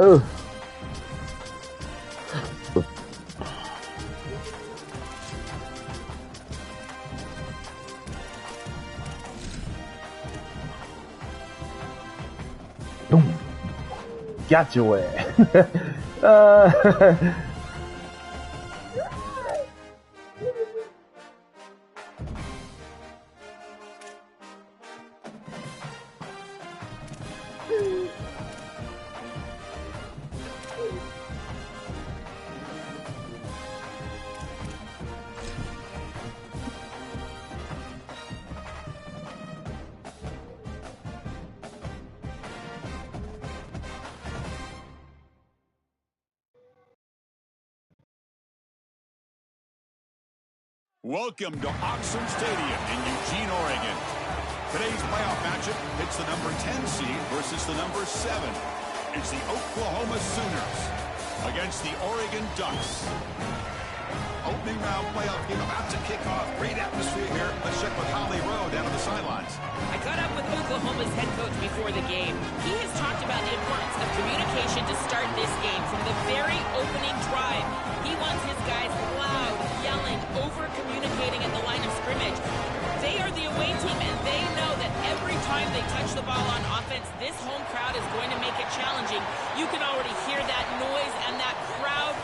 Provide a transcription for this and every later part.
Oh. Boom. Got your way. Welcome to Auxin Stadium in Eugene, Oregon. Today's playoff matchup hits the number 10 seed versus the number 7. It's the Oklahoma Sooners against the Oregon Ducks. Opening round playoff game about to kick off. Great atmosphere here. Let's check with Holly Rowe down on the sidelines. I caught up with Oklahoma's head coach before the game. He has talked about the importance of communication to start this game from the very opening drive. He wants his guys loud, yelling, over-communicating at the line of scrimmage. They are the away team, and they know that every time they touch the ball on offense, this home crowd is going to make it challenging. You can already hear that noise and that crowd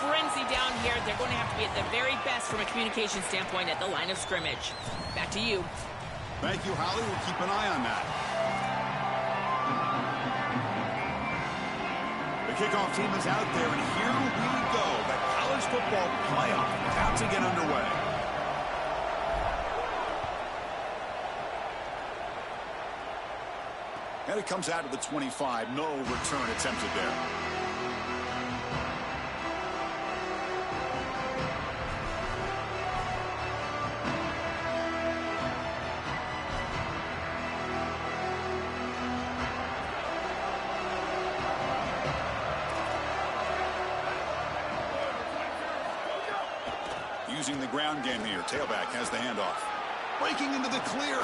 frenzy down here. They're going to have to be at the very best from a communication standpoint at the line of scrimmage. Back to you. Thank you, Holly. We'll keep an eye on that. The kickoff team is out there, and here we go. The college football playoff about to get underway. And it comes out to the 25. No return attempted there. Using the ground game here. Tailback has the handoff. Breaking into the clear.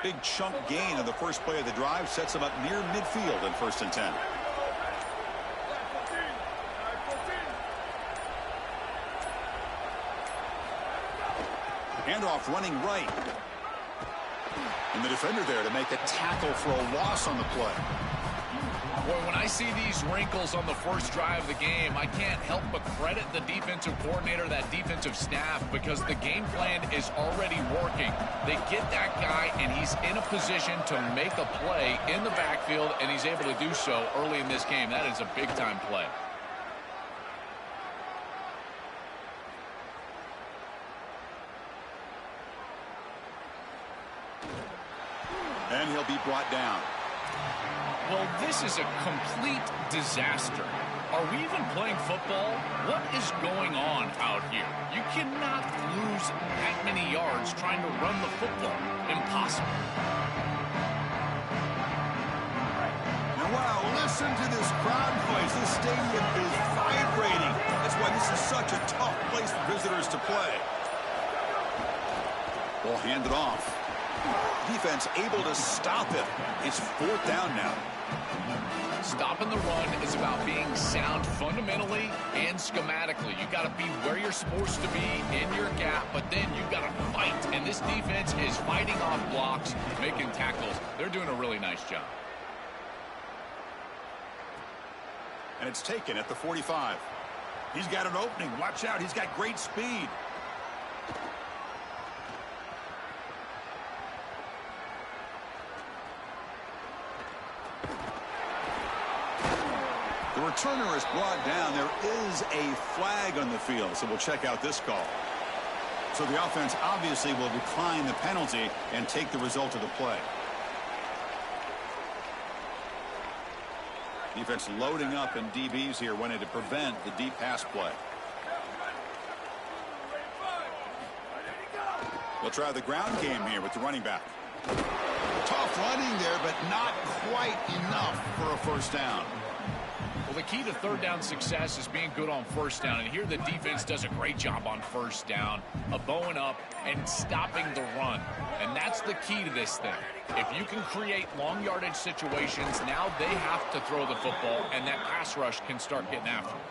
Big chunk gain on the first play of the drive. Sets him up near midfield in 1st and 10. Handoff running right. And the defender there to make a tackle for a loss on the play. Boy, when I see these wrinkles on the first drive of the game, I can't help but credit the defensive coordinator, that defensive staff, because the game plan is already working. They get that guy, and he's in a position to make a play in the backfield, and he's able to do so early in this game. That is a big-time play. And he'll be brought down. Well, this is a complete disaster. Are we even playing football? What is going on out here? You cannot lose that many yards trying to run the football. Impossible. Now, wow, listen to this crowd noise. This stadium is vibrating. That's why this is such a tough place for visitors to play. Ball handed off. Defense able to stop it. It's 4th down now. Stopping the run is about being sound fundamentally and schematically. You got to be where you're supposed to be in your gap, but then you got to fight. And this defense is fighting off blocks, making tackles. They're doing a really nice job. And it's taken at the 45. He's got an opening. Watch out. He's got great speed. The returner is brought down. There is a flag on the field, so we'll check out this call. So the offense obviously will decline the penalty and take the result of the play. Defense loading up, and DBs here wanting to prevent the deep pass play. We'll try the ground game here with the running back. Tough running there, but not quite enough for a 1st down. Well, the key to third down success is being good on first down. And here the defense does a great job on first down of bowing up and stopping the run. And that's the key to this thing. If you can create long yardage situations, now they have to throw the football, and that pass rush can start getting after it.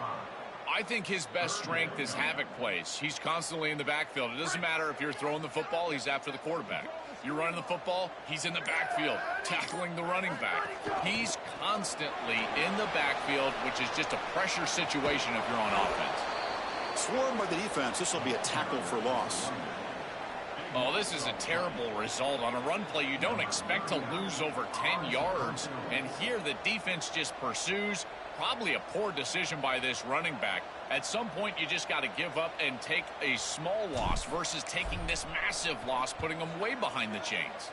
I think his best strength is havoc plays. He's constantly in the backfield. It doesn't matter if you're throwing the football, he's after the quarterback. You're running the football, he's in the backfield, tackling the running back. He's constantly in the backfield, which is just a pressure situation if you're on offense. Swarmed by the defense, this will be a tackle for loss. Oh, this is a terrible result. On a run play, you don't expect to lose over 10 yards. And here the defense just pursues. Probably a poor decision by this running back. At some point, you just got to give up and take a small loss versus taking this massive loss, putting them way behind the chains.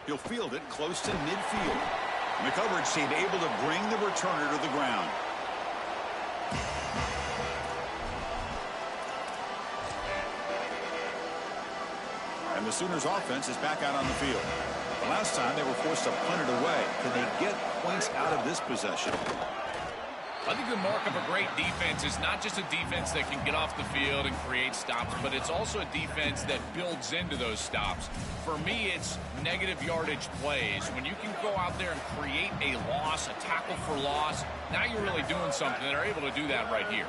He'll field it close to midfield. And the coverage team able to bring the returner to the ground. And the Sooners offense is back out on the field. The last time they were forced to punt it away. Can they get points out of this possession? I think the mark of a great defense is not just a defense that can get off the field and create stops, but it's also a defense that builds into those stops. For me, it's negative yardage plays. When you can go out there and create a loss, a tackle for loss, now you're really doing something. They're able to do that right here.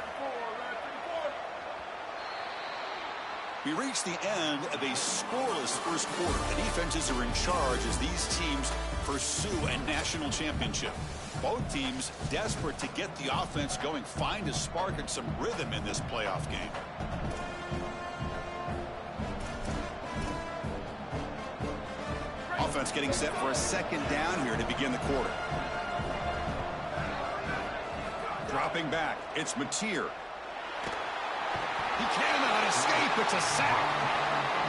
We reach the end of a scoreless first quarter. The defenses are in charge as these teams pursue a national championship. Both teams desperate to get the offense going, find a spark and some rhythm in this playoff game. Offense getting set for a second down here to begin the quarter. Dropping back, it's Mateer. He cannot escape. It's a sack.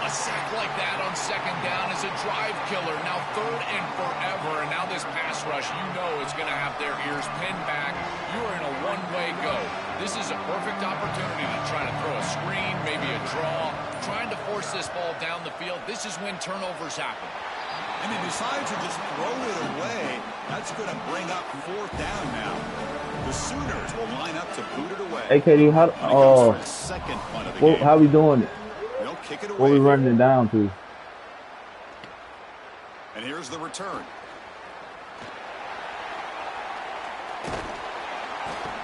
A sack like that on second down is a drive killer. Now third and forever. And now this pass rush, you know it's going to have their ears pinned back. You are in a one-way go. This is a perfect opportunity to try to throw a screen, maybe a draw, trying to force this ball down the field. This is when turnovers happen. And they decide to just throw it away. That's going to bring up fourth down now. The Sooners will line up to boot it away. Hey, KD, how we doing it? They'll kick it away. What we running it down to? And here's the return.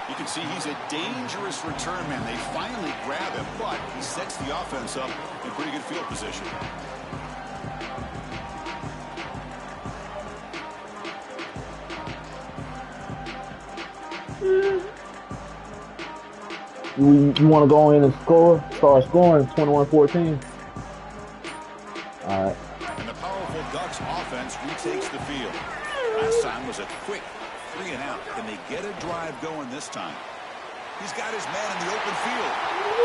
You can see he's a dangerous return man. They finally grab him, but he sets the offense up in pretty good field position. You want to go in and start scoring 21-14? All right. And the powerful Ducks offense retakes the field. Last time was a quick 3 and out. Can they get a drive going this time? He's got his man in the open field.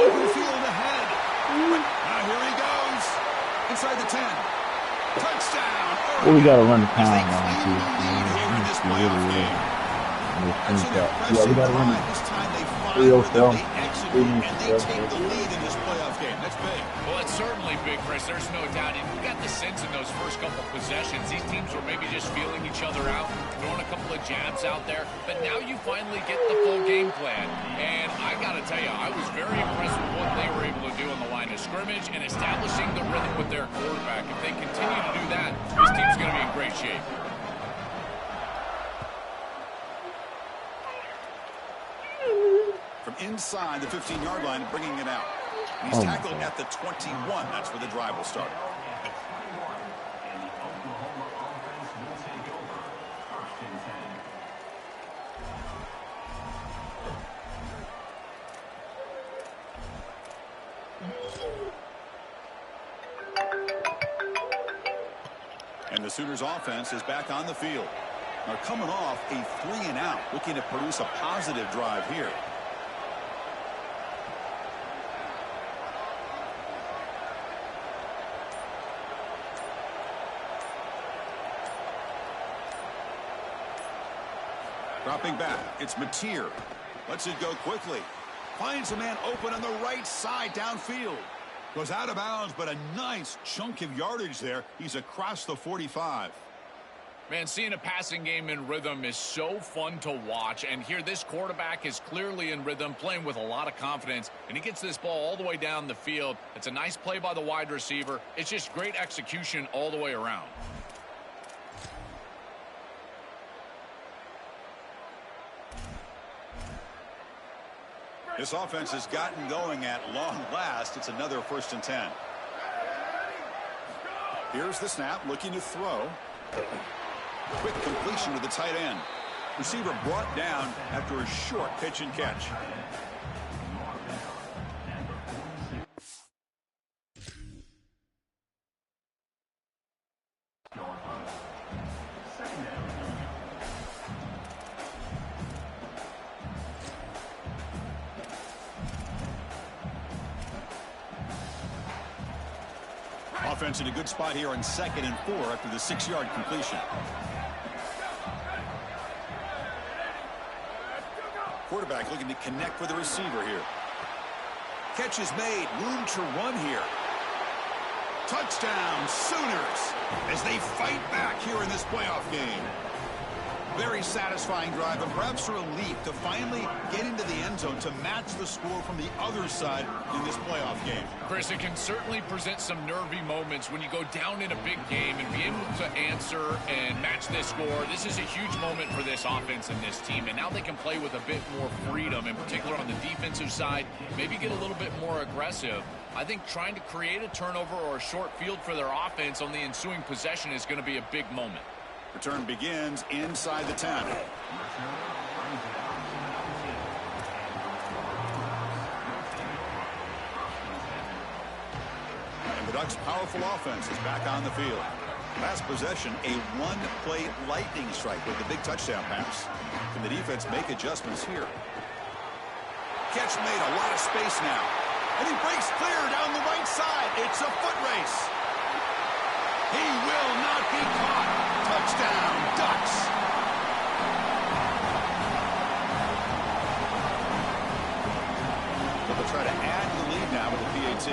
Open field ahead. Now here he goes. Inside the 10. Touchdown. Well, we got to run the time Here on in this playoff game. Yeah, we got to run This time they find Real rhythm, stuff. they execute, and they take the lead in this playoff game. That's big. Well, it's certainly big, Chris. There's no doubt. And you got the sense in those first couple possessions, these teams were maybe just feeling each other out, throwing a couple of jabs out there. But now you finally get the full game plan. And I got to tell you, I was very impressed with what they were able to do on the line of scrimmage and establishing the rhythm with their quarterback. If they continue to do that, this team's going to be in great shape. From inside the 15-yard line, bringing it out. He's tackled at the 21. That's where the drive will start. And the Sooners offense is back on the field. They're coming off a 3 and out, looking to produce a positive drive here. Dropping back, it's Mateer. Lets it go quickly. Finds a man open on the right side downfield. Goes out of bounds, but a nice chunk of yardage there. He's across the 45. Man, seeing a passing game in rhythm is so fun to watch. And here, this quarterback is clearly in rhythm, playing with a lot of confidence. And he gets this ball all the way down the field. It's a nice play by the wide receiver. It's just great execution all the way around. This offense has gotten going at long last. It's another 1st and 10. Here's the snap, looking to throw. Quick completion to the tight end. Receiver brought down after a short pitch and catch. Offense in a good spot here on 2nd and 4 after the 6-yard completion. Quarterback looking to connect with the receiver here. Catch is made. Room to run here. Touchdown, Sooners, as they fight back here in this playoff game. Very satisfying drive, and perhaps a relief to finally get into the end zone to match the score from the other side in this playoff game. Chris, it can certainly present some nervy moments when you go down in a big game and be able to answer and match this score. This is a huge moment for this offense and this team, and now they can play with a bit more freedom, in particular on the defensive side, maybe get a little bit more aggressive. I think trying to create a turnover or a short field for their offense on the ensuing possession is going to be a big moment. Return begins inside the 10. And the Ducks' powerful offense is back on the field. Last possession, a one-play lightning strike with the big touchdown pass. Can the defense make adjustments here? Catch made, a lot of space now. And he breaks clear down the right side. It's a foot race. He will not be caught. Touchdown, Ducks. So they'll try to add to the lead now with the PAT.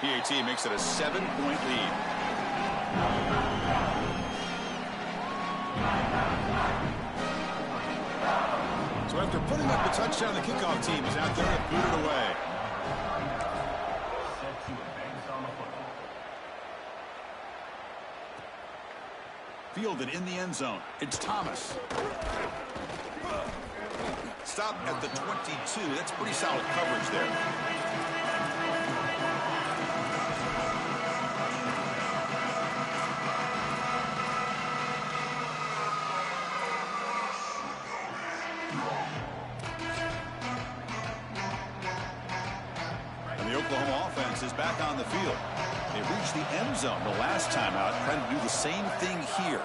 PAT makes it a 7-point lead. So after putting up the touchdown, the kickoff team is out there to boot it away. Fielded in the end zone. It's Thomas. Stop at the 22. That's pretty solid coverage there. And the Oklahoma offense is back on the field. They reached the end zone the last time out, trying to do the same thing here.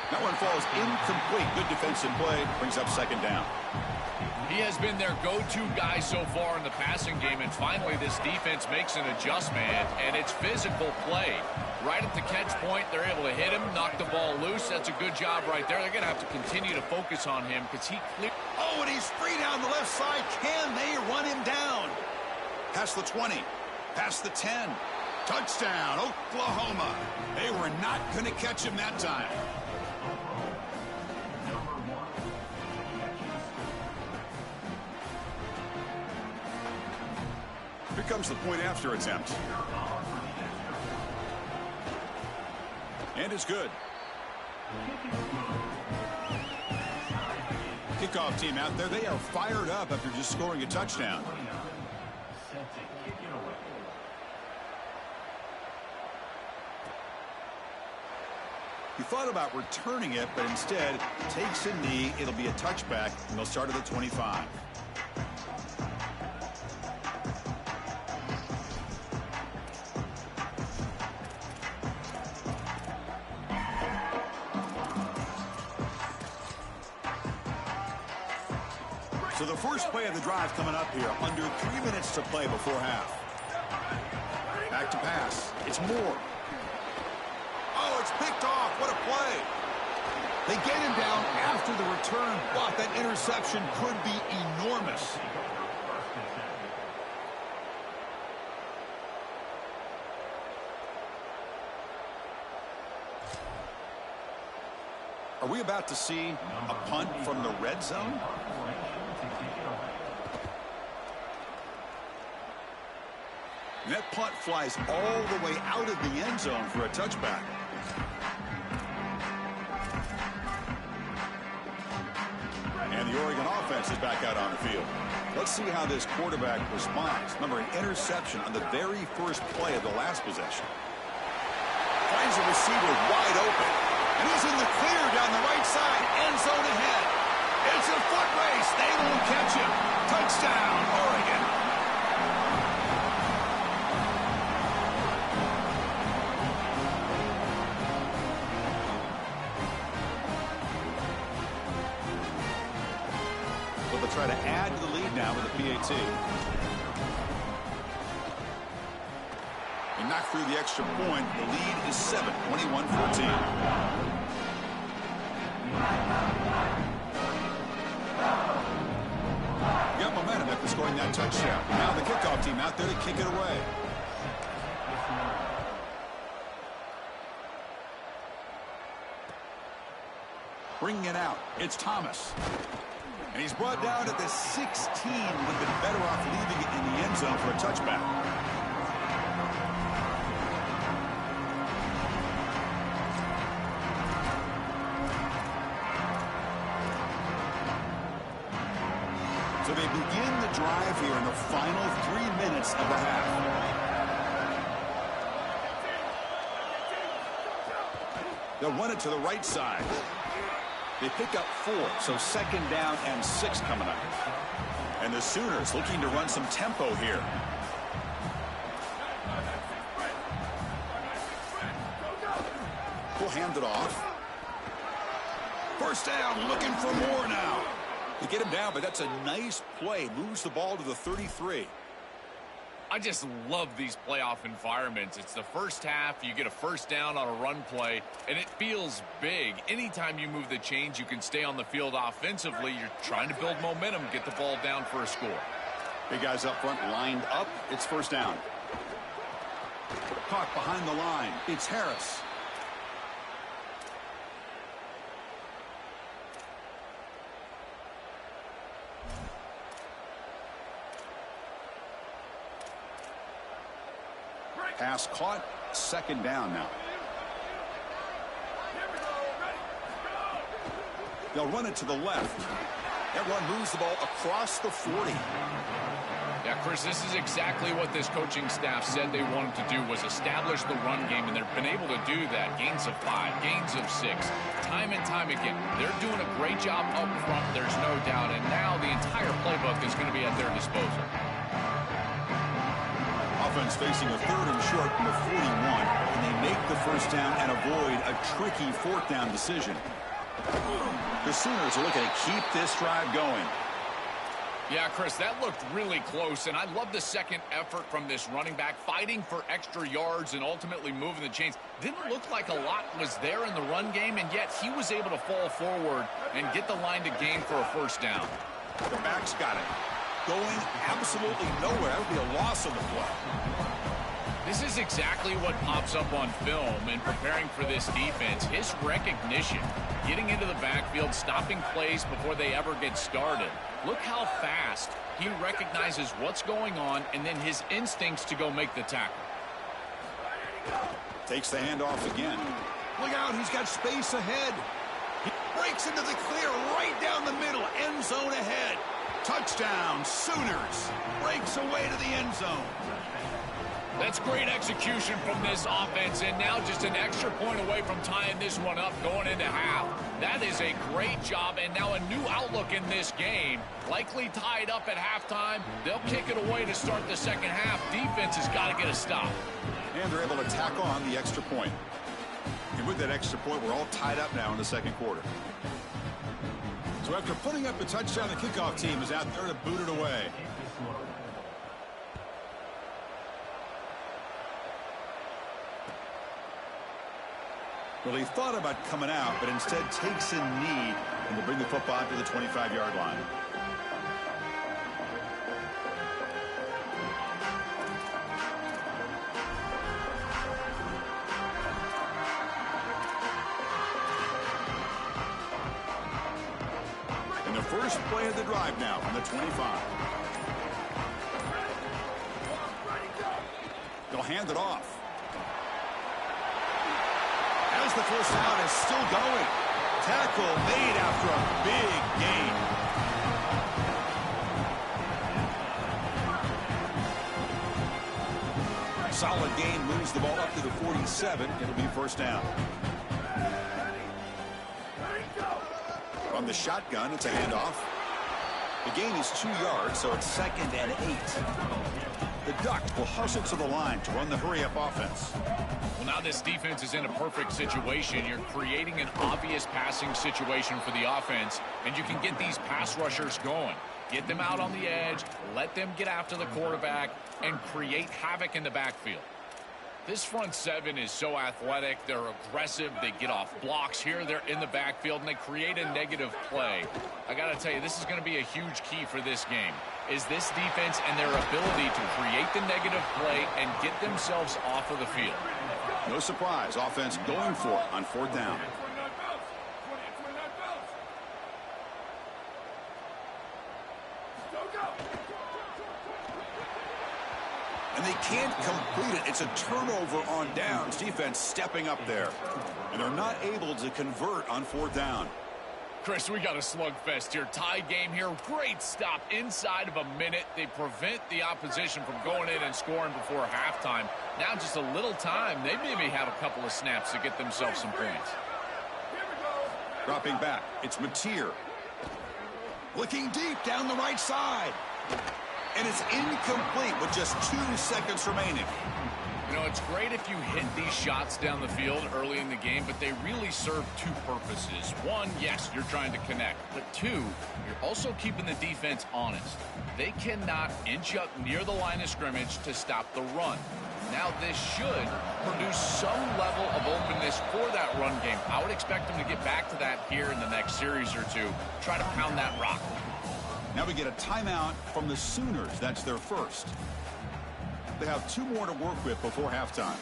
That one falls incomplete. Good defensive play. Brings up 2nd down. He has been their go-to guy so far in the passing game, and finally this defense makes an adjustment, and it's physical play. Right at the catch point, they're able to hit him, knock the ball loose. That's a good job right there. They're going to have to continue to focus on him because he cleared. Oh, and he's free down the left side. Can they run him down? Past the 20, past the 10. Touchdown, Oklahoma. They were not going to catch him that time. Here comes the point after attempt. And it's good. Kickoff team out there. They are fired up after just scoring a touchdown. He thought about returning it, but instead takes a knee. It'll be a touchback, and they'll start at the 25. So the first play of the drive coming up here. Under 3 minutes to play before half. Back to pass. It's Moore. Oh, it's picked off. What a play. They get him down after the return, but that interception could be enormous. Are we about to see a punt from the red zone? And that punt flies all the way out of the end zone for a touchback. And the Oregon offense is back out on the field. Let's see how this quarterback responds. Remember, an interception on the very first play of the last possession. Finds a receiver wide open. And he's in the clear down the right side. End zone ahead. It's a foot race. They won't catch him. Touchdown, Oregon. So they'll try to add to the lead now with a PAT. He knocked through the extra point. The lead is 7, 21-14. Got momentum after scoring that touchdown. Now the kickoff team out there to kick it away. Bringing it out, it's Thomas. And he's brought down at the 16. Would have been better off leaving it in the end zone for a touchback. So they begin the drive here in the final 3 minutes of the half. They'll run it to the right side. They pick up 4, so second down and 6 coming up. And the Sooners looking to run some tempo here. We'll hand it off. First down, looking for more now. They get him down, but that's a nice play. Moves the ball to the 33. I just love these playoff environments. It's the first half. You get a first down on a run play, and it feels big. Anytime you move the chains, you can stay on the field offensively. You're trying to build momentum, get the ball down for a score. Big guys up front lined up. It's first down. Caught behind the line. It's Harris. Pass caught, second down now. They'll run it to the left. That run moves the ball across the 40. Yeah, Chris, this is exactly what this coaching staff said they wanted to do, was establish the run game, and they've been able to do that. Gains of 5, gains of 6, time and time again. They're doing a great job up front, there's no doubt, and now the entire playbook is going to be at their disposal. Offense facing a 3rd and short from the 41, and they make the first down and avoid a tricky 4th down decision. The Sooners are looking to keep this drive going. Yeah, Chris, that looked really close, and I love the second effort from this running back, fighting for extra yards and ultimately moving the chains. Didn't look like a lot was there in the run game, and yet he was able to fall forward and get the line to gain for a first down. The back's got it. Going absolutely nowhere. That would be a loss on the play. This is exactly what pops up on film in preparing for this defense. His recognition, getting into the backfield, stopping plays before they ever get started. Look how fast he recognizes what's going on, and then his instincts to go make the tackle. Takes the handoff again. Look out, he's got space ahead. He breaks into the clear right down the middle. End zone ahead. Touchdown, Sooners. Breaks away to the end zone. That's great execution from this offense, and now just an extra point away from tying this one up going into half. That is a great job, and now a new outlook in this game. Likely tied up at halftime. They'll kick it away to start the second half. Defense has got to get a stop. And they're able to tack on the extra point. And with that extra point, we're all tied up now in the second quarter. So after putting up the touchdown, the kickoff team is out there to boot it away. Well, he thought about coming out, but instead takes a knee and will bring the football to the 25-yard line. And the first play of the drive now on the 25. They'll hand it off. As the first down is still going. Tackle made after a big gain. Solid gain, moves the ball up to the 47. It'll be first down. From the shotgun, it's a handoff. The gain is 2 yards, so it's 2nd and 8. The Ducks will hustle to the line to run the hurry-up offense. Well, now this defense is in a perfect situation. You're creating an obvious passing situation for the offense, and you can get these pass rushers going. Get them out on the edge, let them get after the quarterback, and create havoc in the backfield. This front seven is so athletic. They're aggressive. They get off blocks here. They're in the backfield, and they create a negative play. I got to tell you, this is going to be a huge key for this game, is this defense and their ability to create the negative play and get themselves off of the field. No surprise, offense going for it on 4th down. And they can't complete it. It's a turnover on downs. Defense stepping up there. And they're not able to convert on 4th down. Chris, we got a slugfest here. Tie game here. Great stop inside of a minute. They prevent the opposition from going in and scoring before halftime. Now just a little time. They maybe have a couple of snaps to get themselves some points. Dropping back. It's Mateer. Looking deep down the right side. And it's incomplete with just 2 seconds remaining. You know, it's great if you hit these shots down the field early in the game, but they really serve 2 purposes. One, yes, you're trying to connect. But 2, you're also keeping the defense honest. They cannot inch up near the line of scrimmage to stop the run. Now, this should produce some level of openness for that run game. I would expect them to get back to that here in the next series or 2. Try to pound that rock. Now we get a timeout from the Sooners. That's their first. They have 2 more to work with before halftime.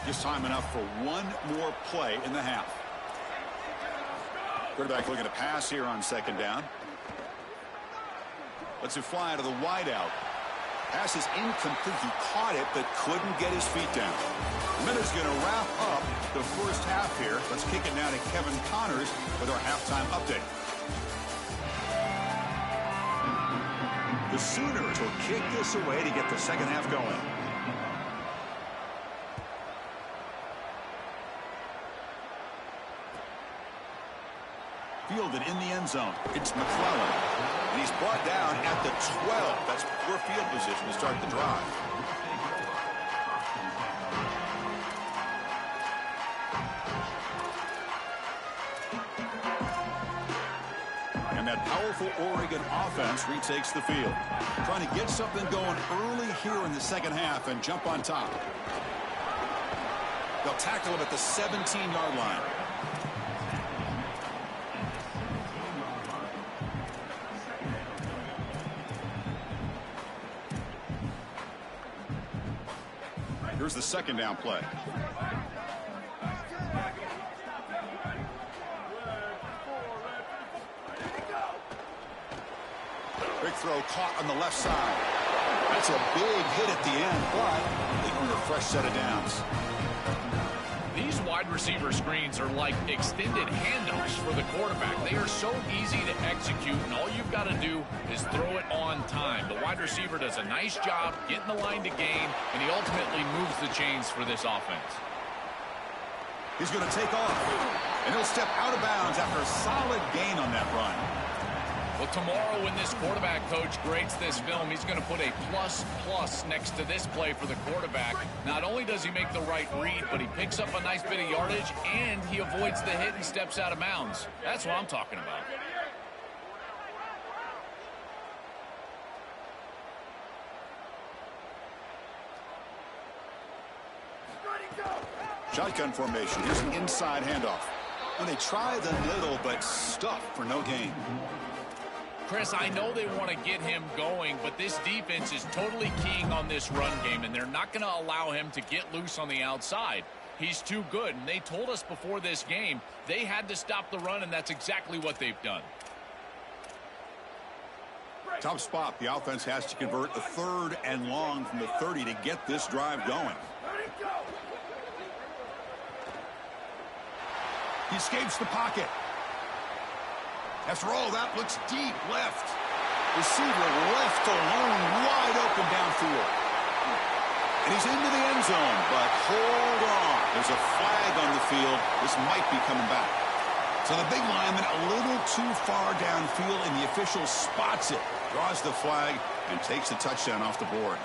Just time enough for 1 more play in the half. Quarterback looking to pass here on 2nd down. Lets it fly out of the wideout. Pass is incomplete. He caught it, but couldn't get his feet down. The minute's going to wrap up the first half here. Let's kick it now to Kevin Connors with our halftime update. The Sooners will kick this away to get the second half going. Fielded in the end zone. It's McClellan. And he's brought down at the 12. That's poor field position to start the drive. And that powerful Oregon offense retakes the field. Trying to get something going early here in the second half and jump on top. They'll tackle him at the 17-yard line. Here's the second down play. Big throw caught on the left side. That's a big hit at the end, but they earn a fresh set of downs. These wide receiver screens are like extended handoffs for the quarterback. They are so easy to execute, and all you've got to do is throw it on time. The wide receiver does a nice job getting the line to gain, and he ultimately moves the chains for this offense. He's going to take off, and he'll step out of bounds after a solid gain on that run. Well, tomorrow when this quarterback coach grades this film, he's going to put a plus next to this play for the quarterback. Not only does he make the right read, but he picks up a nice bit of yardage, and he avoids the hit and steps out of bounds. That's what I'm talking about. Shotgun formation. Here's an inside handoff. And they try the middle, but stuffed for no gain. Chris, I know they want to get him going, but this defense is totally keying on this run game, and they're not going to allow him to get loose on the outside. He's too good, and they told us before this game they had to stop the run, and that's exactly what they've done. Tough spot. The offense has to convert a 3rd and long from the 30 to get this drive going. He escapes the pocket. After all that, looks deep left. Receiver left alone, wide open downfield. And he's into the end zone, but hold on. There's a flag on the field. This might be coming back. So the big lineman a little too far downfield, and the official spots it, draws the flag, and takes the touchdown off the board.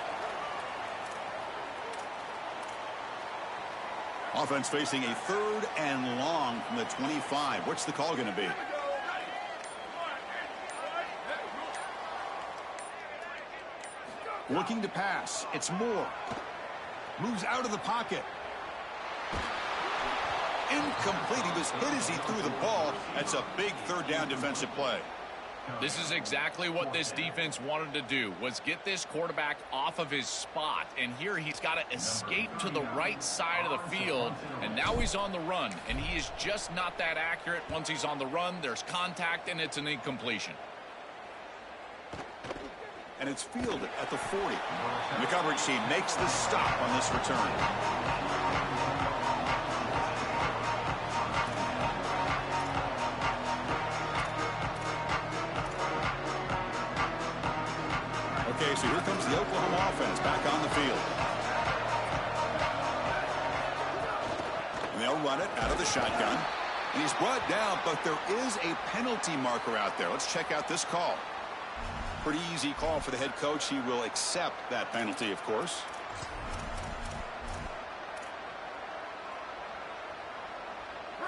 Offense facing a 3rd and long from the 25. What's the call going to be? Looking to pass. It's Moore. Moves out of the pocket. Incomplete. He was hit as he threw the ball. That's a big 3rd down defensive play. This is exactly what this defense wanted to do, was get this quarterback off of his spot. And here he's got to escape to the right side of the field. And now he's on the run. And he is just not that accurate. Once he's on the run, there's contact, and it's an incompletion. And it's fielded at the 40. And the coverage team makes the stop on this return. Okay, so here comes the Oklahoma offense back on the field. And they'll run it out of the shotgun. And he's brought down, but there is a penalty marker out there. Let's check out this call. Pretty easy call for the head coach. He will accept that penalty, of course.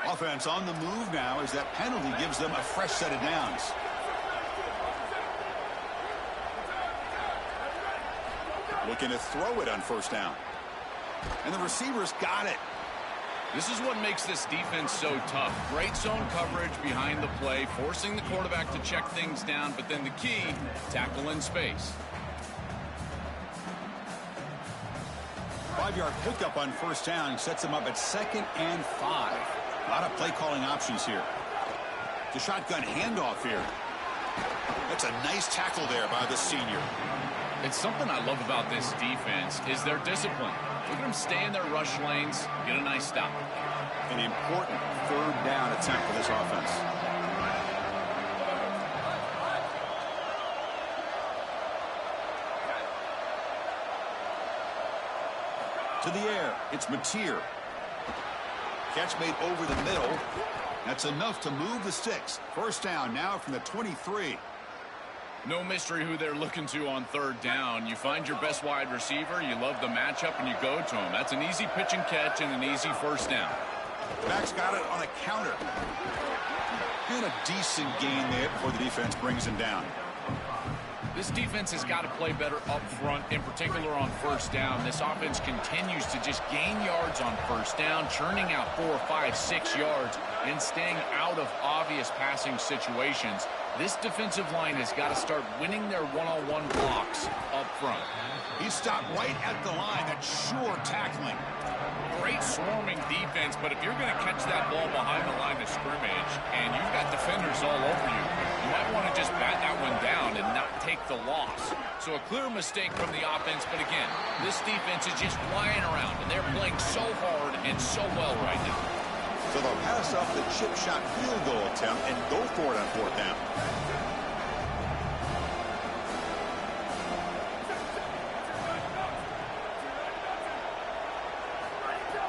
Offense on the move now as that penalty gives them a fresh set of downs. Looking to throw it on 1st down. And the receiver's got it. This is what makes this defense so tough. Great zone coverage behind the play, forcing the quarterback to check things down, but then the key, tackle in space. 5-yard pickup on 1st down sets him up at 2nd and 5. A lot of play calling options here. The shotgun handoff here. That's a nice tackle there by the senior. It's something I love about this defense is their discipline. Look at them stay in their rush lanes, get a nice stop. An important 3rd down attempt for this offense. To the air, it's Mateer. Catch made over the middle. That's enough to move the sticks. 1st down now from the 23. No mystery who they're looking to on 3rd down. You find your best wide receiver, you love the matchup, and you go to him. That's an easy pitch and catch and an easy 1st down. Back's got it on a counter. And a decent gain there before the defense brings him down. This defense has got to play better up front, in particular on 1st down. This offense continues to just gain yards on 1st down, churning out 4, 5, 6 yards, and staying out of obvious passing situations. This defensive line has got to start winning their one-on-one blocks up front. He stopped right at the line. That's sure tackling. Great swarming defense, but if you're going to catch that ball behind the line of scrimmage and you've got defenders all over you, you might want to just bat that one down and not take the loss. So a clear mistake from the offense, but again, this defense is just flying around, and they're playing so hard and so well right now. So they'll pass off the chip shot field goal attempt and go for it on 4th down.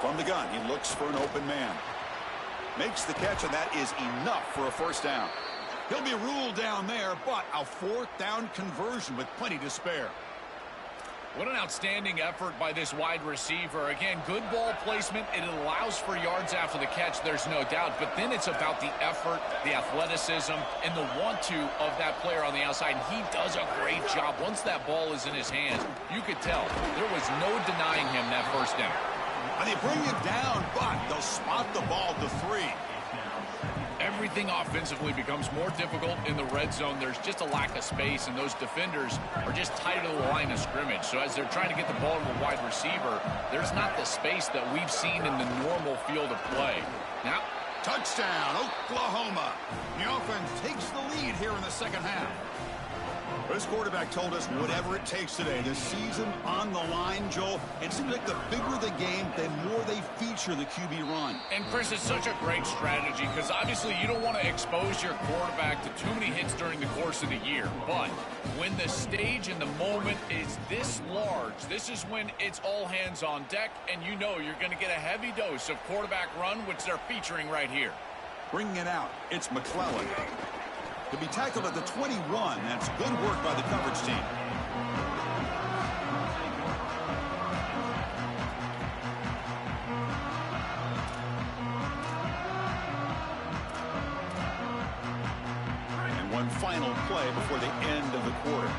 From the gun, he looks for an open man. Makes the catch, and that is enough for a 1st down. He'll be ruled down there, but a 4th down conversion with plenty to spare. What an outstanding effort by this wide receiver. Again, good ball placement. It allows for yards after the catch, there's no doubt. But then it's about the effort, the athleticism, and the want-to of that player on the outside. He does a great job. Once that ball is in his hands, you could tell there was no denying him that 1st down. And they bring him down, but they'll spot the ball to 3. Everything offensively becomes more difficult in the red zone. There's just a lack of space, and those defenders are just tight to the line of scrimmage. So as they're trying to get the ball to the wide receiver, there's not the space that we've seen in the normal field of play. Now, touchdown, Oklahoma. The offense takes the lead here in the 2nd half. This quarterback told us whatever it takes today. The season on the line, Joel. It seems like the bigger the game, the more they feature the QB run. And, Chris, it's such a great strategy because obviously you don't want to expose your quarterback to too many hits during the course of the year. But when the stage and the moment is this large, this is when it's all hands on deck, and you know you're going to get a heavy dose of quarterback run, which they're featuring right here. Bringing it out, it's McClellan. To be tackled at the 21, that's good work by the coverage team. And one final play before the end of the quarter.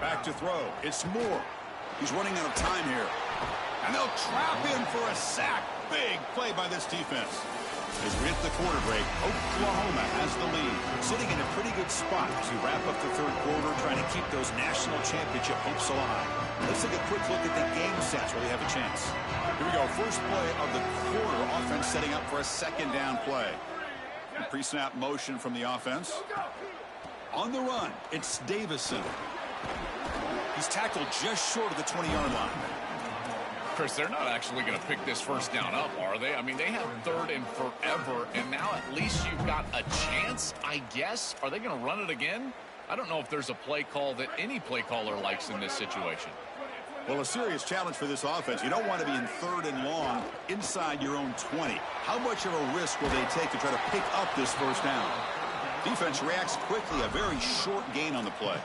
Back to throw. It's Moore. He's running out of time here. And they'll trap him for a sack. Big play by this defense. As we hit the quarter break, Oklahoma has the lead, sitting in a pretty good spot as we wrap up the third quarter, trying to keep those national championship hopes alive. Let's take a quick look at the game stats where they have a chance. Here we go. First play of the quarter. Offense setting up for a second down play. Pre-snap motion from the offense. On the run, it's Davison. He's tackled just short of the 20-yard line. Chris, they're not actually going to pick this first down up, are they? I mean, they have third and forever, and now at least you've got a chance, I guess. Are they going to run it again? I don't know if there's a play call that any play caller likes in this situation. Well, a serious challenge for this offense. You don't want to be in third and long inside your own 20. How much of a risk will they take to try to pick up this first down? Defense reacts quickly, a very short gain on the play.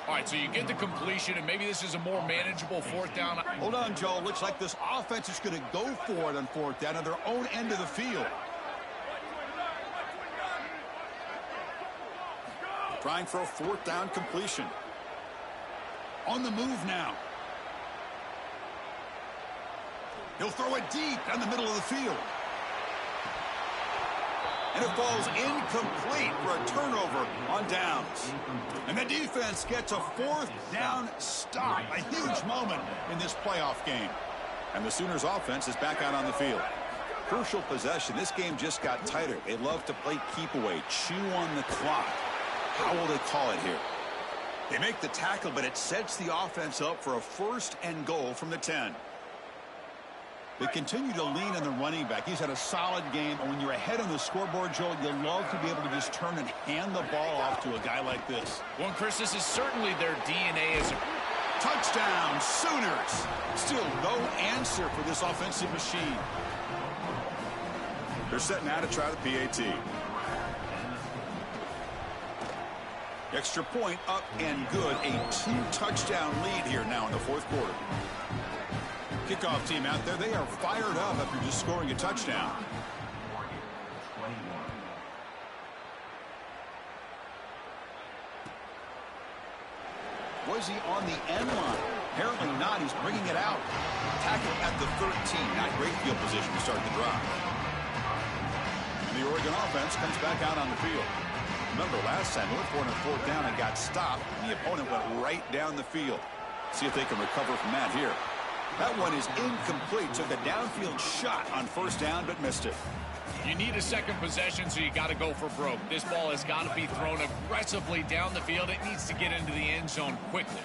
All right, so you get the completion, and maybe this is a more manageable fourth down. Hold on, Joe. Looks like this offense is going to go for it on fourth down at their own end of the field. Trying for a fourth down completion. On the move now. He'll throw it deep down the middle of the field. And it falls incomplete for a turnover on downs. And the defense gets a fourth down stop. A huge moment in this playoff game. And the Sooners offense is back out on the field. Crucial possession. This game just got tighter. They love to play keep away, chew on the clock. How will they call it here? They make the tackle, but it sets the offense up for a first and goal from the 10. They continue to lean on the running back. He's had a solid game. And when you're ahead on the scoreboard, Joel, you love to be able to just turn and hand the ball off to a guy like this. Well, Chris, this is certainly their DNA as a touchdown, Sooners. Still no answer for this offensive machine. They're setting out to try the PAT. Extra point up and good. A 2-touchdown lead here now in the fourth quarter. Kickoff team out there, they are fired up after just scoring a touchdown. Was he on the end line? Apparently not. He's bringing it out. Tackle at the 13. Not great field position to start the drive. And the Oregon offense comes back out on the field. Remember, last time, they went for it on fourth down and got stopped, and the opponent went right down the field. See if they can recover from that here. That one is incomplete. Took a downfield shot on first down, but missed it. You need a second possession, so you got to go for broke. This ball has got to be thrown aggressively down the field. It needs to get into the end zone quickly.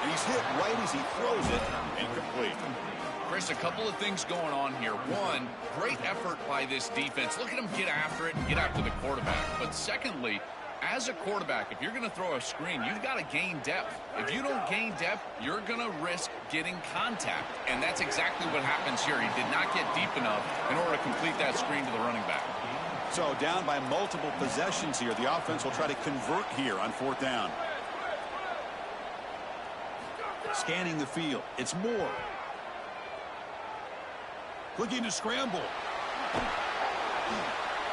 And he's hit right as he throws it. Incomplete. Chris, a couple of things going on here. One, great effort by this defense. Look at them get after it and get after the quarterback. But secondly, as a quarterback, if you're going to throw a screen, you've got to gain depth. If you don't gain depth, you're going to risk getting contact. And that's exactly what happens here. He did not get deep enough in order to complete that screen to the running back. So down by multiple possessions here. The offense will try to convert here on fourth down. Scanning the field. It's Moore. Looking to scramble.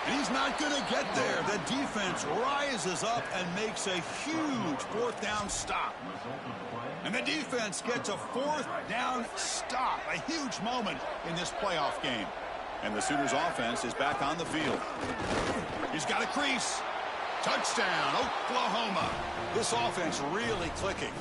And he's not going to get there. The defense rises up and makes a huge fourth down stop. And the defense gets a fourth down stop. A huge moment in this playoff game. And the Sooners offense is back on the field. He's got a crease. Touchdown, Oklahoma. This offense really clicking.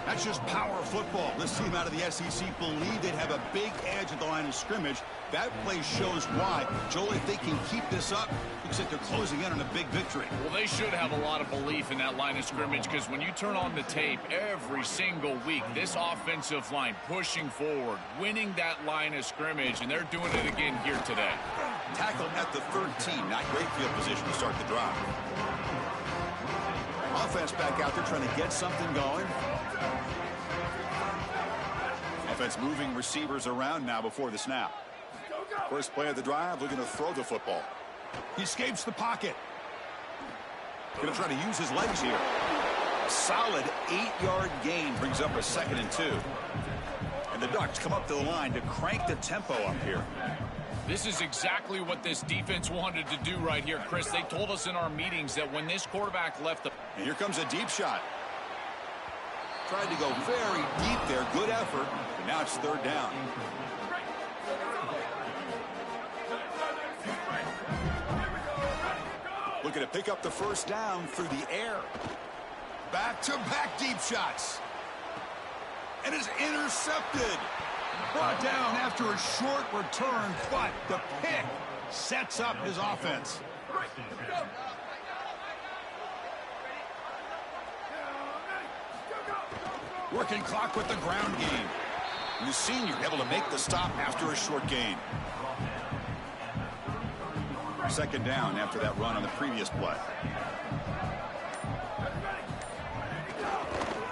That's just power football. This team out of the SEC believe they'd have a big edge at the line of scrimmage. That play shows why. Joel, if they can keep this up, looks like they're closing in on a big victory. Well, they should have a lot of belief in that line of scrimmage, because when you turn on the tape every single week, this offensive line pushing forward, winning that line of scrimmage, and they're doing it again here today. Tackle at the 13. Not great field position to start the drive. Offense back out there trying to get something going. Offense moving receivers around now before the snap. First play of the drive, looking to throw the football. He escapes the pocket. Going to try to use his legs here. Solid 8-yard gain brings up a 2nd and 2. And the Ducks come up to the line to crank the tempo up here. This is exactly what this defense wanted to do right here, Chris. They told us in our meetings that when this quarterback left the... And here comes a deep shot. Tried to go very deep there. Good effort. But now it's 3rd down. Looking to pick up the 1st down through the air. Back-to-back deep shots. And is intercepted. Brought down after a short return, but the pick sets up his offense. Working clock with the ground game. And the senior able to make the stop after a short gain. 2nd down after that run on the previous play.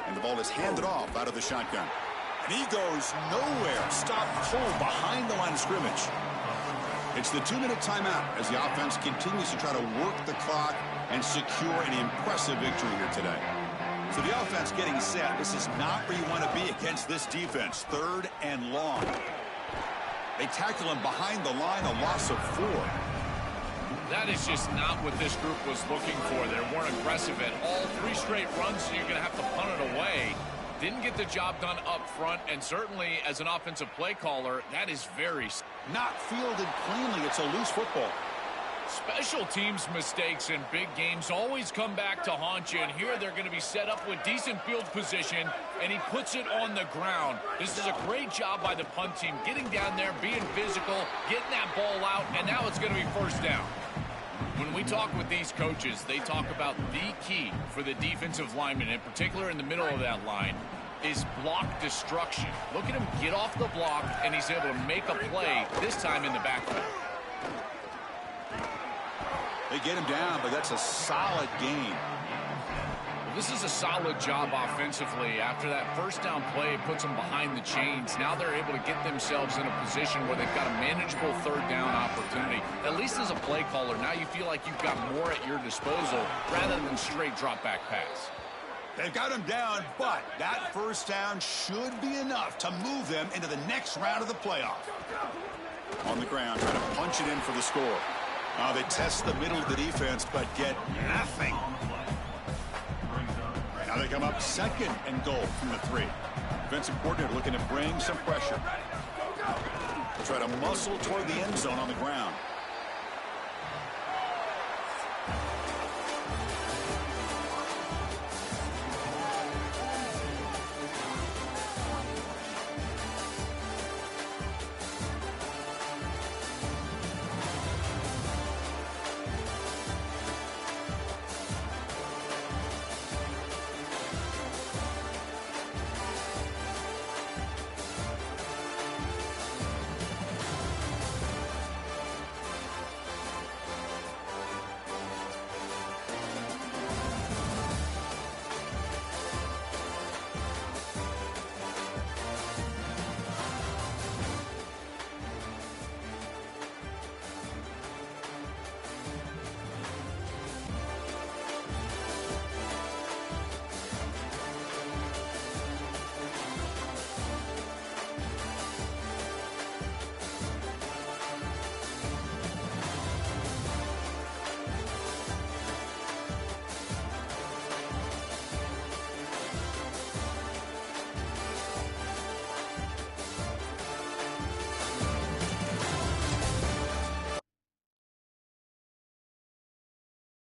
And the ball is handed off out of the shotgun. And he goes nowhere. Stop cold behind the line of scrimmage. It's the 2-minute timeout as the offense continues to try to work the clock and secure an impressive victory here today. So the offense getting set. This is not where you want to be against this defense. 3rd and long. They tackle him behind the line, a loss of 4. That is just not what this group was looking for. They weren't aggressive at all. 3 straight runs, so you're going to have to punt it away. Didn't get the job done up front, and certainly as an offensive play caller, that is very... Not fielded cleanly. It's a loose football. Special teams mistakes in big games always come back to haunt you, and here they're going to be set up with decent field position, and he puts it on the ground. This is a great job by the punt team, getting down there, being physical, getting that ball out, and now it's going to be 1st down. When we talk with these coaches, they talk about the key for the defensive lineman, in particular in the middle of that line, is block destruction. Look at him get off the block, and he's able to make a play, this time in the backfield. They get him down, but that's a solid gain. This is a solid job offensively. After that 1st down play, it puts them behind the chains. Now they're able to get themselves in a position where they've got a manageable 3rd down opportunity. At least as a play caller, now you feel like you've got more at your disposal rather than straight drop back pass. They've got him down, but that 1st down should be enough to move them into the next round of the playoff. On the ground, trying to punch it in for the score. They test the middle of the defense, but get nothing. Now they come up 2nd and goal from the 3. Defensive coordinator looking to bring some pressure. Try to muscle toward the end zone on the ground.